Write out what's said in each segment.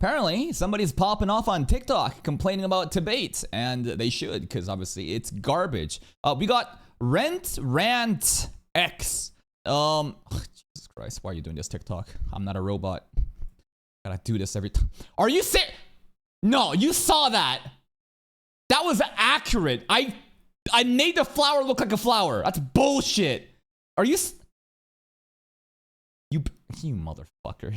Apparently, somebody's popping off on TikTok complaining about TBATE, and they should, because obviously it's garbage. We got Rant X. Jesus Christ, why are you doing this, TikTok? I'm not a robot. Gotta do this every time. Are you serious? No, you saw that. That was accurate. I made the flower look like a flower. That's bullshit. Are you? You motherfucker.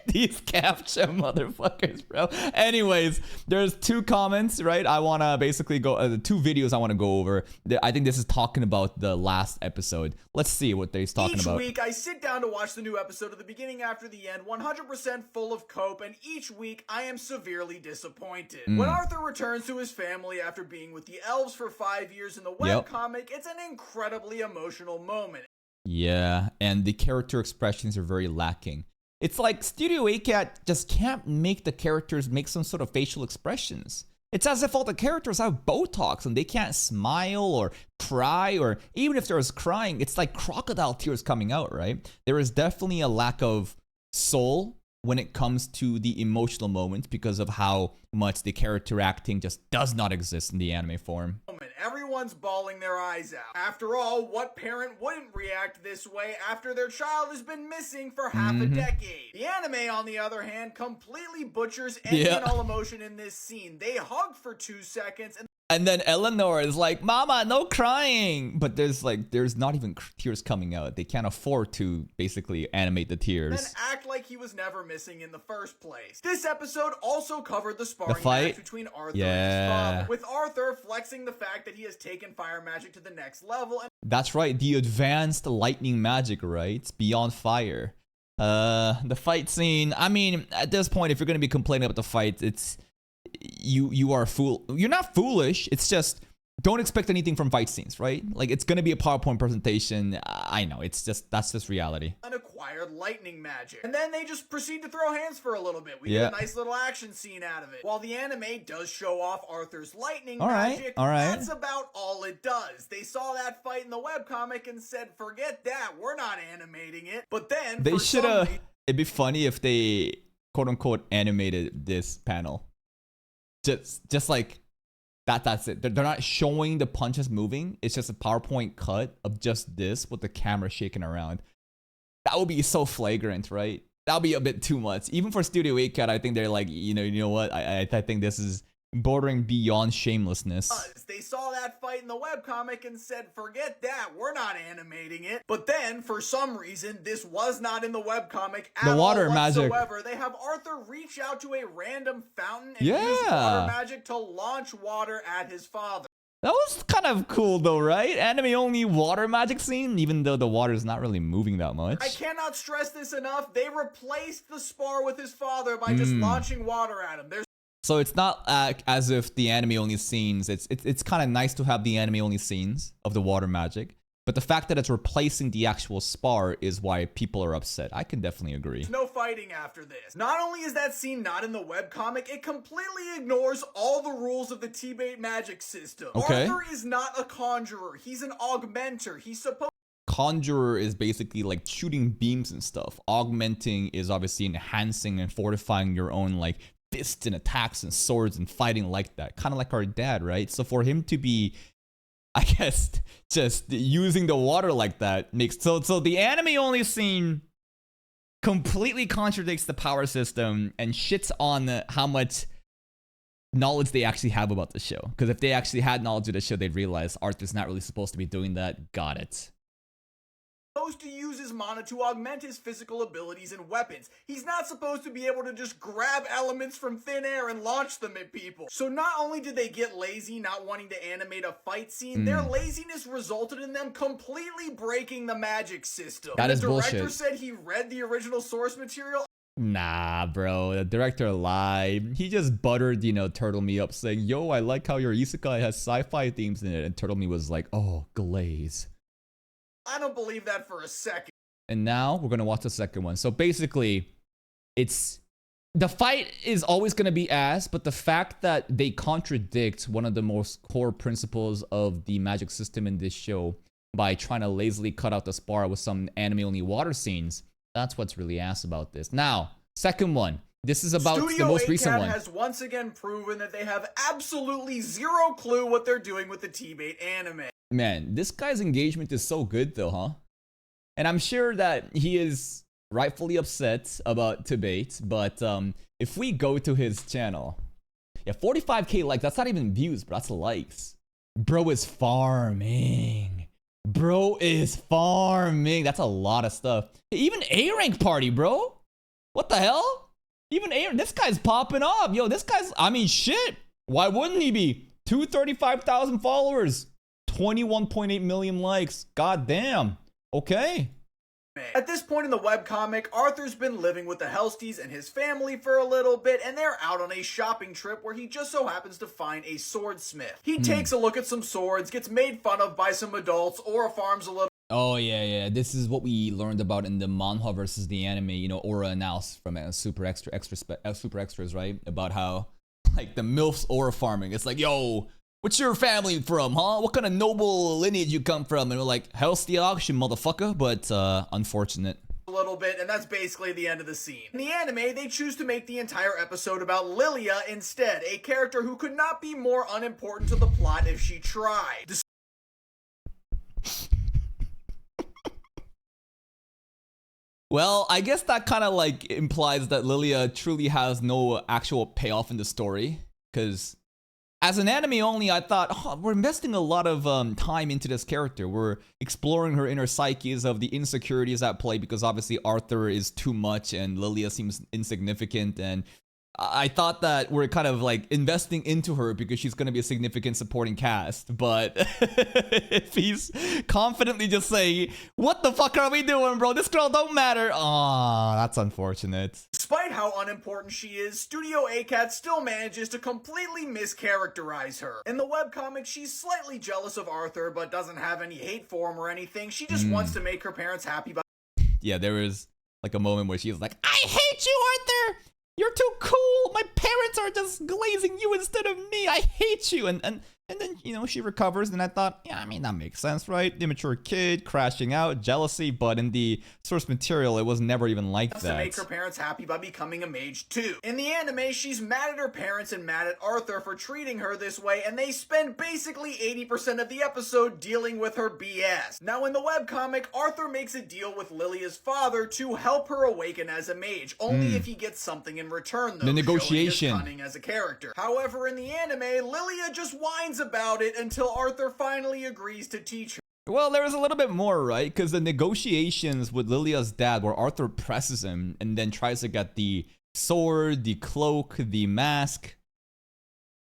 These captcha motherfuckers, bro. Anyways, there's 2 comments, right? I want to basically go, 2 videos I want to go over. I think this is talking about the last episode. Let's see what they're talking about. Each week, I sit down to watch the new episode of the beginning after the end, 100% full of cope, and each week, I am severely disappointed. When Arthur returns to his family after being with the elves for 5 years in the webcomic, it's an incredibly emotional moment. Yeah, and the character expressions are very lacking. It's like Studio ACAT just can't make the characters make some sort of facial expressions. It's as if all the characters have Botox and they can't smile or cry, or even if there's crying, it's like crocodile tears coming out, right? There is definitely a lack of soul when it comes to the emotional moments because of how much the character acting just does not exist in the anime form. Everyone's bawling their eyes out. After all, what parent wouldn't react this way after their child has been missing for half a decade? The anime, on the other hand, completely butchers any and all emotion in this scene. They hug for 2 seconds and then Eleanor is like, "Mama, no crying." But there's not even tears coming out. They can't afford to basically animate the tears. Then act like he was never missing in the first place. This episode also covered the sparring match between Arthur and his father, with Arthur flexing the fact that he has taken fire magic to the next level. And that's right, the advanced lightning magic, right? It's beyond fire. The fight scene, I mean, at this point, if you're going to be complaining about the fight, it's... You are you're not foolish. It's just don't expect anything from fight scenes, right? Like, it's gonna be a PowerPoint presentation. I know, it's just that's just reality. Unacquired lightning magic, and then they just proceed to throw hands for a little bit. We get a nice little action scene out of it. While the anime does show off Arthur's lightning magic, that's about all it does. They saw that fight in the webcomic and said, "Forget that. We're not animating it." But then they should have. It'd be funny if they quote unquote animated this panel. Just like that's it. They're not showing the punches moving. It's just a PowerPoint cut of just this with the camera shaking around. That would be so flagrant, right? That would be a bit too much. Even for Studio ACAT, I think they're like, you know what? I think this is bordering beyond shamelessness. They saw that fight in the webcomic and said, "Forget that, we're not animating it." But then, for some reason, this was not in the webcomic at all whatsoever. They have Arthur reach out to a random fountain and use water magic to launch water at his father. That was kind of cool though, right? Anime only water magic scene, even though the water is not really moving that much. I cannot stress this enough. They replaced the spar with his father by just launching water at him. So it's not as if the anime only scenes. It's kind of nice to have the anime only scenes of the water magic, but the fact that it's replacing the actual spar is why people are upset. I can definitely agree. There's no fighting after this. Not only is that scene not in the webcomic, it completely ignores all the rules of the TBATE magic system. Arthur is not a conjurer. He's an augmenter. He's supposed... Conjurer is basically like shooting beams and stuff. Augmenting is obviously enhancing and fortifying your own like fists and attacks and swords and fighting like that, kind of like our dad, right? So for him to be, I guess, just using the water like that makes so the anime only scene completely contradicts the power system and shits on how much knowledge they actually have about the show. Because if they actually had knowledge of the show, they'd realize Arthur's not really supposed to be doing that. Got it. To use his mana to augment his physical abilities and weapons. He's not supposed to be able to just grab elements from thin air and launch them at people. So not only did they get lazy not wanting to animate a fight scene, their laziness resulted in them completely breaking the magic system. That is bullshit. The director said he read the original source material. Nah, bro, the director lied. He just buttered, Turtle Me up saying, "Yo, I like how your isekai has sci-fi themes in it." And Turtle Me was like, "Oh, glaze." I don't believe that for a second. And now we're going to watch the second one. So basically, the fight is always going to be ass, but the fact that they contradict one of the most core principles of the magic system in this show by trying to lazily cut out the spar with some anime-only water scenes, that's what's really ass about this. Now, second one. This is about the Studio most recent ACAT one. has once again proven that they have absolutely zero clue what they're doing with the TBATE anime. Man, this guy's engagement is so good though, huh? And I'm sure that he is rightfully upset about TBATE, but if we go to his channel, yeah, 45k likes, that's not even views, bro, that's likes. Bro is farming. Bro is farming. That's a lot of stuff. Even A rank party, bro. What the hell? Even A, this guy's popping off. Yo, this guy's, I mean, shit. Why wouldn't he be? 235,000 followers. 21.8 million likes. God damn. Okay. At this point in the webcomic, Arthur's been living with the Helsties and his family for a little bit, and they're out on a shopping trip where he just so happens to find a swordsmith. He takes a look at some swords, gets made fun of by some adults, Aura farms a little. Oh, yeah. This is what we learned about in the manhwa versus the anime, you know, Aura announced from Super Extras, right? About how, like, the MILF's Aura farming. It's like, yo, what's your family from, huh? What kind of noble lineage you come from? And we're like, hell's the auction, motherfucker. But, unfortunate. A little bit, and that's basically the end of the scene. In the anime, they choose to make the entire episode about Lilia instead, a character who could not be more unimportant to the plot if she tried. Well, I guess that kind of like implies that Lilia truly has no actual payoff in the story. Because as an anime only, I thought, oh, we're investing a lot of time into this character. We're exploring her inner psyches of the insecurities at play because obviously Arthur is too much and Lilia seems insignificant. And I thought that we're kind of like investing into her because she's going to be a significant supporting cast. But if he's confidently just saying, what the fuck are we doing, bro? This girl don't matter. Aw, that's unfortunate. Despite how unimportant she is, Studio ACAT still manages to completely mischaracterize her. In the webcomic, she's slightly jealous of Arthur, but doesn't have any hate for him or anything. She just wants to make her parents happy by— Yeah, there was like a moment where she was like, I hate you, Arthur! You're too cool! My parents are just glazing you instead of me! I hate you! And then, you know, she recovers, and I thought, yeah, I mean, that makes sense, right? Immature kid, crashing out, jealousy, but in the source material, it was never even like that. To make her parents happy by becoming a mage too. In the anime, she's mad at her parents and mad at Arthur for treating her this way, and they spend basically 80% of the episode dealing with her BS. Now in the webcomic, Arthur makes a deal with Lilia's father to help her awaken as a mage, only if he gets something in return though, the negotiation. showing his cunning as a character. However, in the anime, Lilia just whines about it until Arthur finally agrees to teach her. Well, there was a little bit more, right? Because the negotiations with Lilia's dad, where Arthur presses him and then tries to get the sword, the cloak, the mask.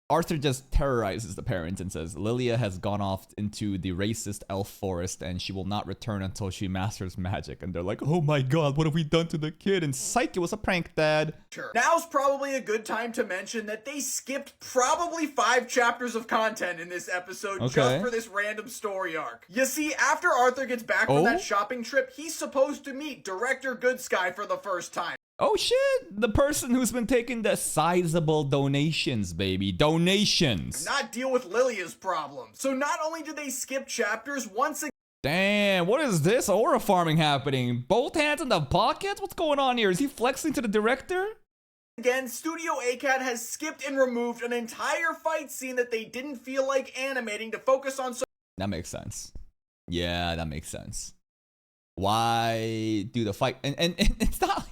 Arthur just terrorizes the parents and says Lilia has gone off into the racist elf forest and she will not return until she masters magic. And they're like, oh my god, what have we done to the kid? And psych, it was a prank, Dad. Sure. Now's probably a good time to mention that they skipped probably 5 chapters of content in this episode just for this random story arc. You see, after Arthur gets back from that shopping trip, he's supposed to meet Director Good Sky for the first time. Oh shit, the person who's been taking the sizable donations, baby. Donations. Not deal with Lilia's problem. So not only did they skip chapters, once again— Damn, what is this aura farming happening? Both hands in the pockets? What's going on here? Is he flexing to the director? Again, Studio ACAT has skipped and removed an entire fight scene that they didn't feel like animating to focus on— That makes sense. Yeah, that makes sense. Why do the fight? And it's not...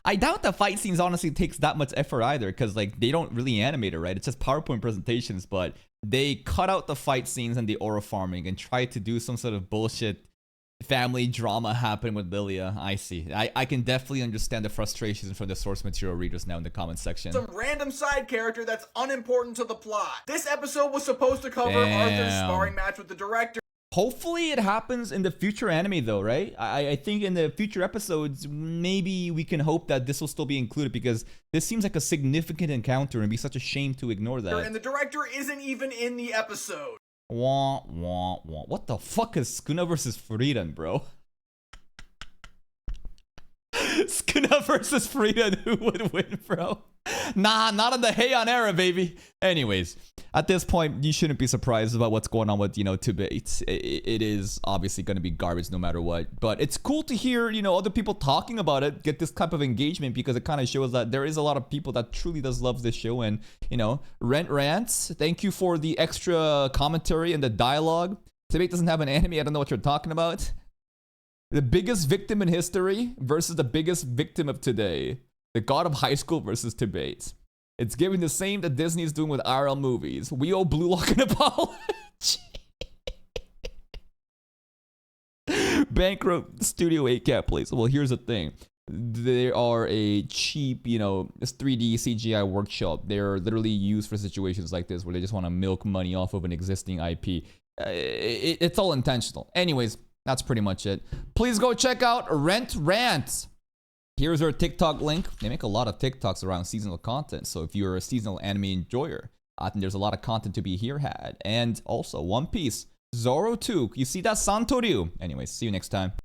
I doubt the fight scenes honestly takes that much effort either, because like they don't really animate it, right? It's just PowerPoint presentations, but they cut out the fight scenes and the aura farming and try to do some sort of bullshit family drama happen with Lilia. I see. I can definitely understand the frustrations from the source material readers now in the comment section. Some random side character that's unimportant to the plot. This episode was supposed to cover Arthur's sparring match with the director. Hopefully it happens in the future anime though, right? I think in the future episodes, maybe we can hope that this will still be included because this seems like a significant encounter and it'd be such a shame to ignore that. And the director isn't even in the episode. Wah, wah, wah. What the fuck is Skuna versus Frieden, bro? Skuna versus Frieden, who would win, bro? Nah, not in the Heian era, baby. Anyways, at this point, you shouldn't be surprised about what's going on with, TBATE. It is obviously going to be garbage no matter what. But it's cool to hear, other people talking about it, get this type of engagement, because it kind of shows that there is a lot of people that truly does love this show. And, Rent Rants, thank you for the extra commentary and the dialogue. TBATE doesn't have an anime. I don't know what you're talking about. The biggest victim in history versus the biggest victim of today. The God of High School versus TBATE. It's giving the same that Disney is doing with IRL movies. We owe Blue Lock an apology. Bankrupt Studio 8 please. Well, here's the thing. They are a cheap, 3D CGI workshop. They're literally used for situations like this where they just want to milk money off of an existing IP. It's all intentional. Anyways, that's pretty much it. Please go check out Rent Rant. Here's our TikTok link. They make a lot of TikToks around seasonal content. So if you're a seasonal anime enjoyer, I think there's a lot of content to be here had. And also One Piece, Zoro 2. You see that, Santoryu? Anyways, see you next time.